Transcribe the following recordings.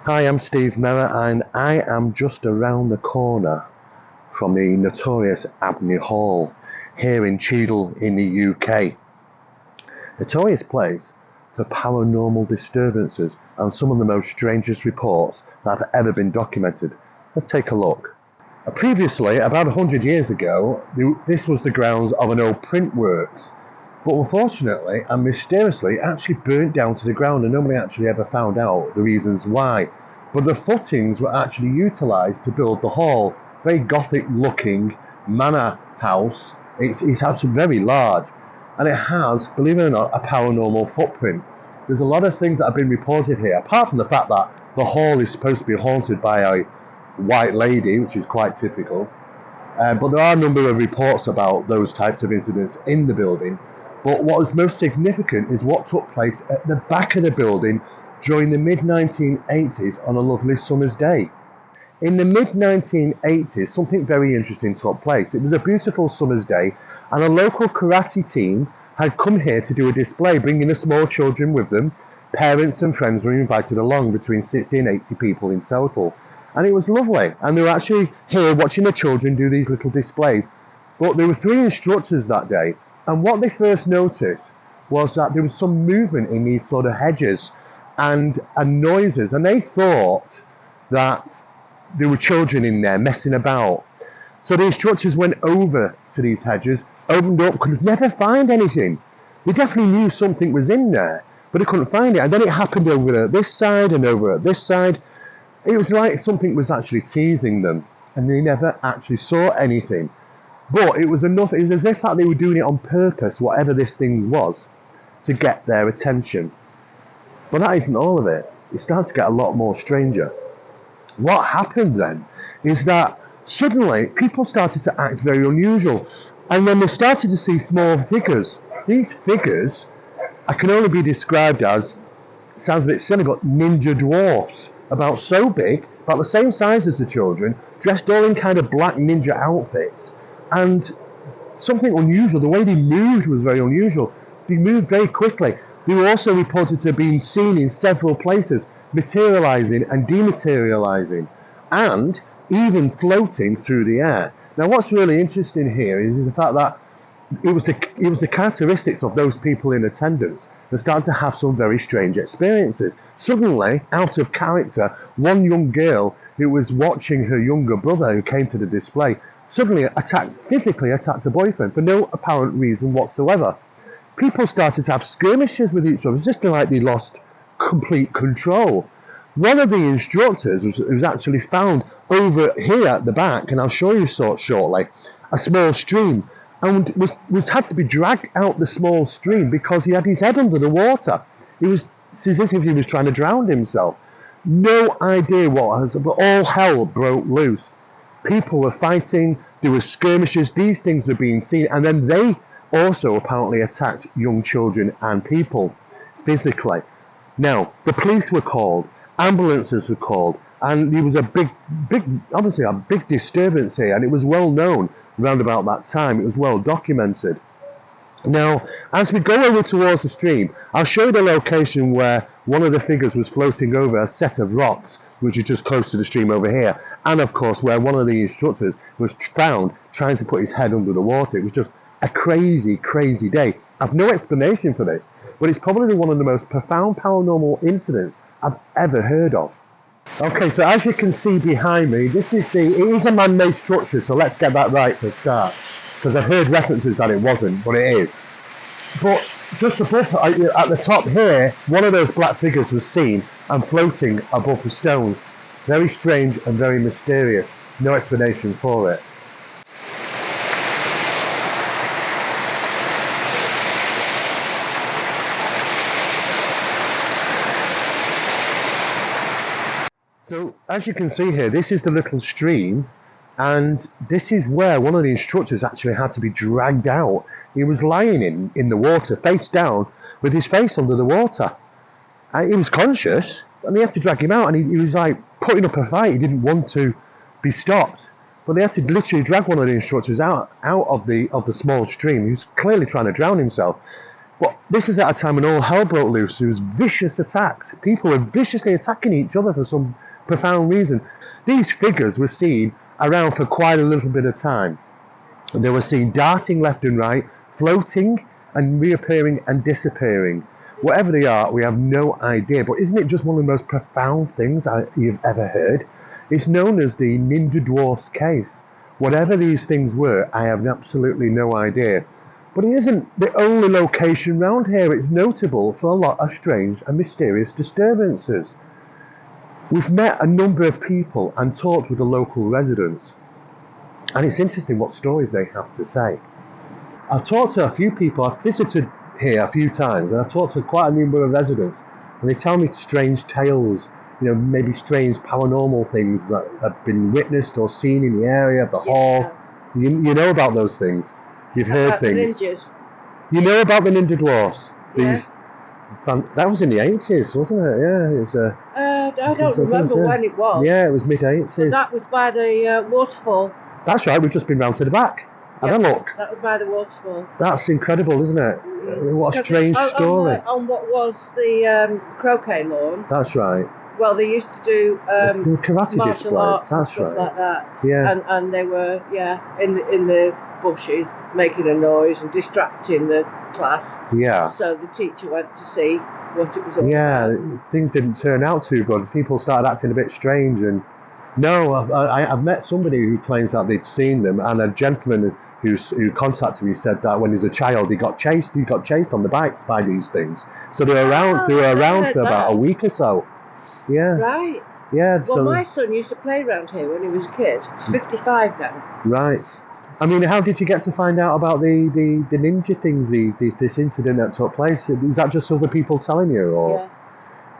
Hi, I'm Steve Mera and I am just around the corner from the notorious Abney Hall here in Cheadle in the UK. Notorious place for paranormal disturbances and some of the most strangest reports that have ever been documented. Let's take a look. Previously, about 100 years ago, this was the grounds of an old print works, but unfortunately and mysteriously it actually burnt down to the ground and nobody actually ever found out the reasons why. But the footings were actually utilised to build the hall. Very gothic looking manor house. It's actually very large and it has, believe it or not, a paranormal footprint. There's a lot of things that have been reported here, apart from the fact that the hall is supposed to be haunted by a white lady, which is quite typical. But there are a number of reports about those types of incidents in the building. But what is most significant is what took place at the back of the building during the mid-1980s on a lovely summer's day. In the mid-1980s, something very interesting took place. It was a beautiful summer's day, and a local karate team had come here to do a display, bringing the small children with them. Parents and friends were invited along, between 60 and 80 people in total. And it was lovely, and they were actually here watching the children do these little displays. But there were three instructors that day, and what they first noticed was that there was some movement in these sort of hedges and noises, and they thought that there were children in there messing about. So the instructors went over to these hedges, opened up, could never find anything. They definitely knew something was in there, but they couldn't find it. And then it happened over at this side and over at this side. It was like something was actually teasing them, and they never actually saw anything. But it was enough, it was as if that they were doing it on purpose, whatever this thing was, to get their attention. But that isn't all of it. It starts to get a lot more stranger. What happened then is that suddenly people started to act very unusual, and then they started to see small figures. These figures can only be described as, it sounds a bit silly, but ninja dwarfs, about so big, about the same size as the children, dressed all in kind of black ninja outfits, and something unusual. The way they moved was very unusual. They moved very quickly. They were also reported to have been seen in several places, materializing and dematerializing, and even floating through the air. Now, what's really interesting here is the fact that it was the characteristics of those people in attendance that started to have some very strange experiences. Suddenly, out of character, one young girl who was watching her younger brother, who came to the display, suddenly physically attacked her boyfriend for no apparent reason whatsoever. People started to have skirmishes with each other. It was just like they lost complete control. One of the instructors was actually found over here at the back, and I'll show you shortly, a small stream, and was had to be dragged out the small stream because he had his head under the water. It was as if he was trying to drown himself. No idea what was, but all hell broke loose. People were fighting, there were skirmishes, these things were being seen, and then they also apparently attacked young children and people physically. Now, the police were called, ambulances were called, and there was obviously a big disturbance here, and it was well known around about that time. It was well documented. Now, as we go over towards the stream, I'll show you the location where one of the figures was floating over a set of rocks, which is just close to the stream over here, and of course where one of the instructors was found trying to put his head under the water. It was just a crazy, crazy day. I've no explanation for this, but it's probably one of the most profound paranormal incidents I've ever heard of. Okay, so as you can see behind me, it is a man-made structure, so let's get that right for a start, because I've heard references that it wasn't, but it is. But just above, at the top here, one of those black figures was seen and floating above the stones. Very strange and very mysterious. No explanation for it. So, as you can see here, this is the little stream, and this is where one of the instructors actually had to be dragged out. He was lying in the water, face down, with his face under the water. He was conscious, and they had to drag him out, and he was like putting up a fight. He didn't want to be stopped, but they had to literally drag one of the instructors out of the small stream. He was clearly trying to drown himself. But this is at a time when all hell broke loose. There was vicious attacks. People were viciously attacking each other for some profound reason. These figures were seen around for quite a little bit of time. They were seen darting left and right, floating and reappearing and disappearing. Whatever they are, we have no idea. But isn't it just one of the most profound things you've ever heard? It's known as the Ninja Dwarfs case. Whatever these things were, I have absolutely no idea. But it isn't the only location round here. It's notable for a lot of strange and mysterious disturbances. We've met a number of people and talked with the local residents. And it's interesting what stories they have to say. I've talked to a few people. I've visited here a few times, and I've talked to quite a number of residents, and they tell me strange tales, maybe strange paranormal things that have been witnessed or seen in the area of the hall. You know about those things. You've heard things. The ninjas. You know about the Ninja Dwarfs? Yes. That was in the 80s, wasn't it? Yeah, it was. I don't remember when it was. Yeah, it was mid-80s. That was by the waterfall. That's right, we've just been round to the back. Have a look. That was by the waterfall. That's incredible, isn't it? What a strange story. On what was the croquet lawn. That's right. Well, they used to do karate martial display. arts That's and stuff right. like that. Yeah. And they were in the bushes making a noise and distracting the class. Yeah. So the teacher went to see what it was all about. Yeah, things didn't turn out too good. People started acting a bit strange. And no, I've met somebody who claims that they'd seen them, and a gentleman who contacted me said that when he was a child he got chased on the bikes by these things. So they were around for about a week or so. Yeah. Right. Yeah. Well, my son used to play around here when he was a kid. He's 55 now. Right. I mean, how did you get to find out about the ninja things, this incident that took place? Is that just other people telling you, or? Yeah.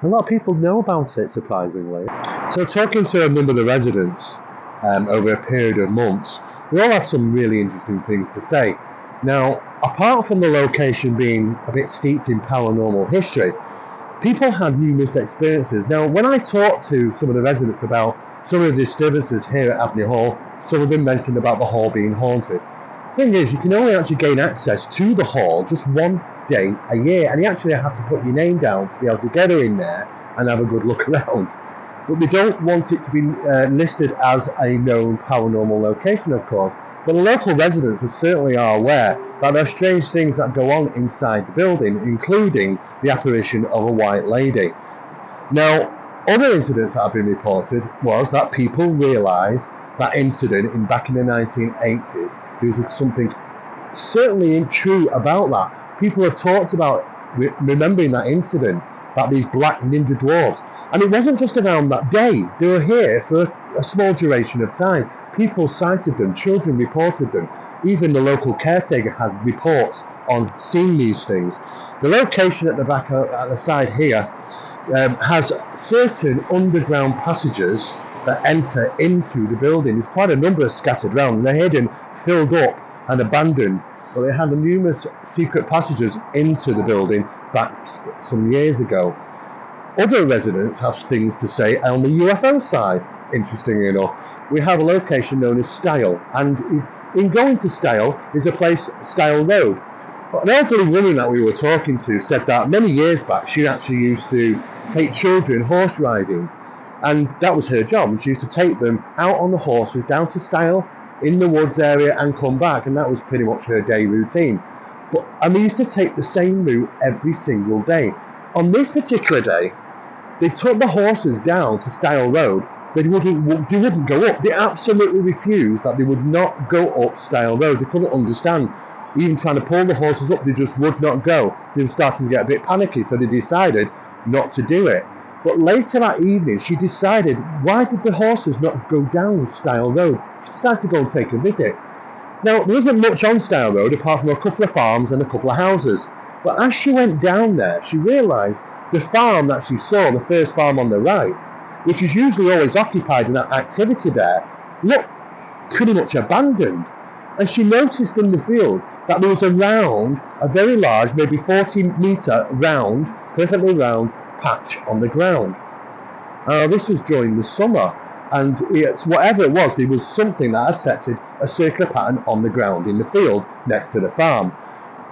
A lot of people know about it, surprisingly. So talking to a number of the residents over a period of months, they all had some really interesting things to say. Now, apart from the location being a bit steeped in paranormal history, people had numerous experiences. Now, when I talked to some of the residents about some of the disturbances here at Abney Hall, some of them mentioned about the hall being haunted. The thing is, you can only actually gain access to the hall just one day a year, and you actually have to put your name down to be able to get in there and have a good look around. But they don't want it to be listed as a known paranormal location, of course. But the local residents certainly are aware that there are strange things that go on inside the building, including the apparition of a white lady. Now, other incidents that have been reported was that people realised that incident back in the 1980s. There was something certainly true about that. People have talked about remembering that incident, about these black ninja dwarfs. And it wasn't just around that day. They were here for a small duration of time. People cited them, children reported them. Even the local caretaker had reports on seeing these things. The location at the back, at the side here, has certain underground passages that enter into the building. There's quite a number scattered around. They're hidden, filled up and abandoned. But they had numerous secret passages into the building back some years ago. Other residents have things to say on the UFO side, interestingly enough. We have a location known as Style, and in going to Style is a place, Style Road. An elderly woman that we were talking to said that many years back she actually used to take children horse riding, and that was her job. She used to take them out on the horses down to Style in the woods area and come back, and that was pretty much her day routine. And they used to take the same route every single day. On this particular day, they took the horses down to Style Road. They wouldn't go up. They absolutely refused that they would not go up Style Road. They couldn't understand. Even trying to pull the horses up, they just would not go. They were starting to get a bit panicky, so they decided not to do it. But later that evening, she decided, why did the horses not go down Style Road? She decided to go and take a visit. Now, there isn't much on Style Road apart from a couple of farms and a couple of houses. But as she went down there, she realised the farm that she saw, the first farm on the right, which is usually always occupied in that activity there, looked pretty much abandoned. And she noticed in the field that there was a very large, maybe 40-metre round, perfectly round patch on the ground. This was during the summer, and whatever it was, there was something that affected a circular pattern on the ground in the field next to the farm.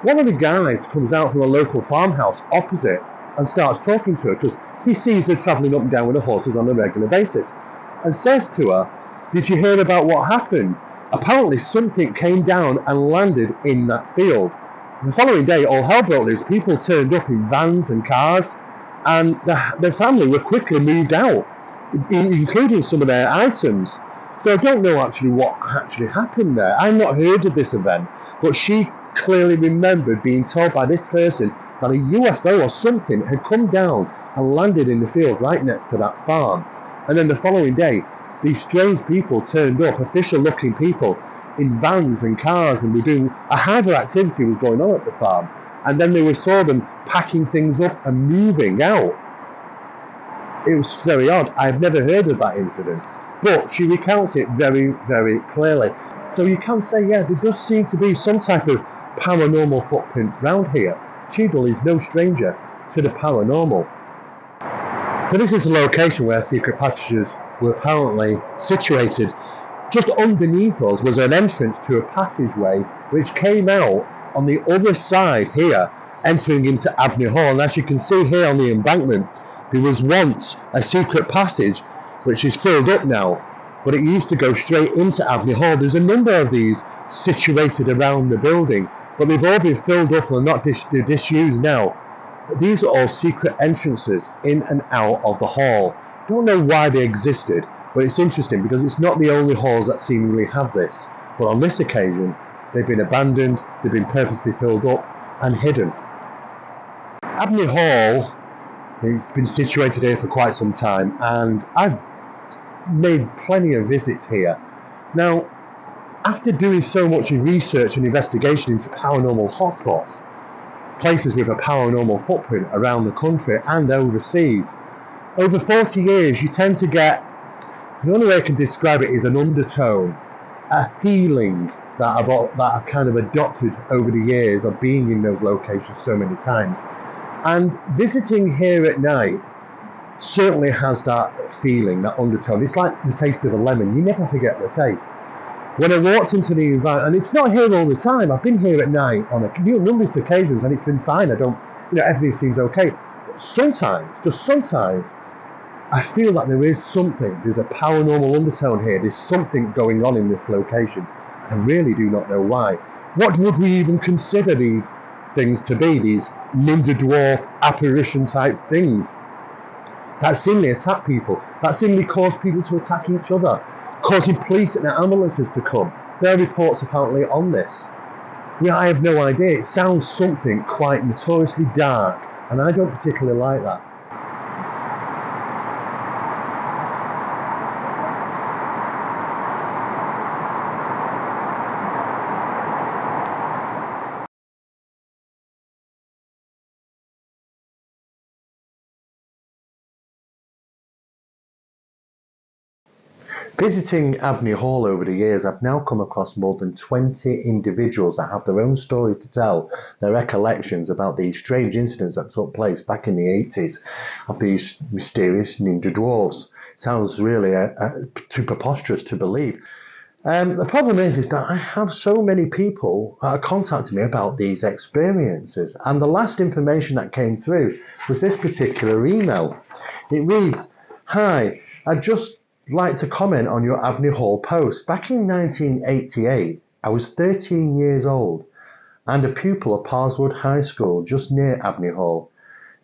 One of the guys comes out from a local farmhouse opposite and starts talking to her because he sees her travelling up and down with the horses on a regular basis and says to her, "Did you hear about what happened? Apparently something came down and landed in that field." The following day, all hell broke loose. People turned up in vans and cars, and the family were quickly moved out, including some of their items. So I don't know actually what actually happened there. I've not heard of this event, but she clearly remembered being told by this person that a UFO or something had come down and landed in the field right next to that farm. And then the following day, these strange people turned up, official-looking people, in vans and cars, and were doing a hive activity was going on at the farm. And then they saw them packing things up and moving out. It was very odd. I've never heard of that incident, but she recounts it very, very clearly. So you can say, yeah, there does seem to be some type of paranormal footprint round here. Cheadle is no stranger to the paranormal. So this is a location where secret passages were apparently situated. Just underneath us was an entrance to a passageway which came out on the other side here, entering into Abney Hall. And as you can see here on the embankment, there was once a secret passage which is filled up now, but it used to go straight into Abney Hall. There's a number of these situated around the building, but they've all been filled up and not they're disused now. But these are all secret entrances in and out of the hall. Don't know why they existed, but it's interesting because it's not the only halls that seemingly have this. But on this occasion, they've been abandoned, they've been purposely filled up and hidden. Abney Hall, it's been situated here for quite some time, and I've made plenty of visits here. Now, after doing so much research and investigation into paranormal hotspots, places with a paranormal footprint around the country and overseas, over 40 years you tend to get, the only way I can describe it is an undertone, a feeling that I've kind of adopted over the years of being in those locations so many times. And visiting here at night certainly has that feeling, that undertone. It's like the taste of a lemon. You never forget the taste. When I walked into the environment, and it's not here all the time, I've been here at night on a numerous occasions and it's been fine. Everything seems okay. But sometimes, just sometimes, I feel that there is something, there's a paranormal undertone here, there's something going on in this location. I really do not know why. What would we even consider these things to be, these ninja dwarf apparition type things that seemingly attack people, that seemingly cause people to attack each other, causing police and ambulances to come? There are reports apparently on this. Yeah, I have no idea. It sounds something quite notoriously dark, and I don't particularly like that. Visiting Abney Hall over the years, I've now come across more than 20 individuals that have their own stories to tell, their recollections about these strange incidents that took place back in the 80s of these mysterious ninja dwarves. Sounds really too preposterous to believe. The problem is that I have so many people contacting me about these experiences, and the last information that came through was this particular email. It reads, "Hi, I just like to comment on your Abney Hall post. Back in 1988, I was 13 years old and a pupil of Parswood High School just near Abney Hall.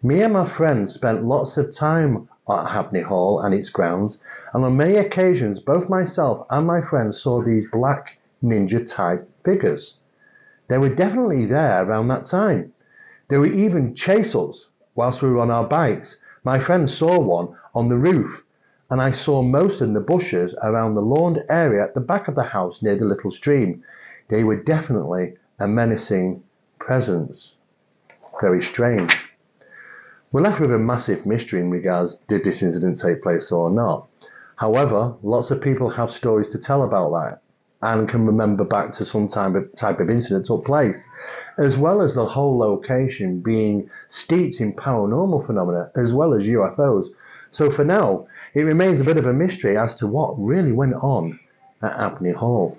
Me and my friends spent lots of time at Abney Hall and its grounds, and on many occasions both myself and my friends saw these black ninja type figures. They were definitely there around that time. They would even chase us whilst we were on our bikes. My friend saw one on the roof, and I saw most in the bushes around the lawn area at the back of the house near the little stream. They were definitely a menacing presence." Very strange. We're left with a massive mystery in regards, did this incident take place or not? However, lots of people have stories to tell about that and can remember back to some type of incident took place, as well as the whole location being steeped in paranormal phenomena as well as UFOs. So for now, it remains a bit of a mystery as to what really went on at Abney Hall.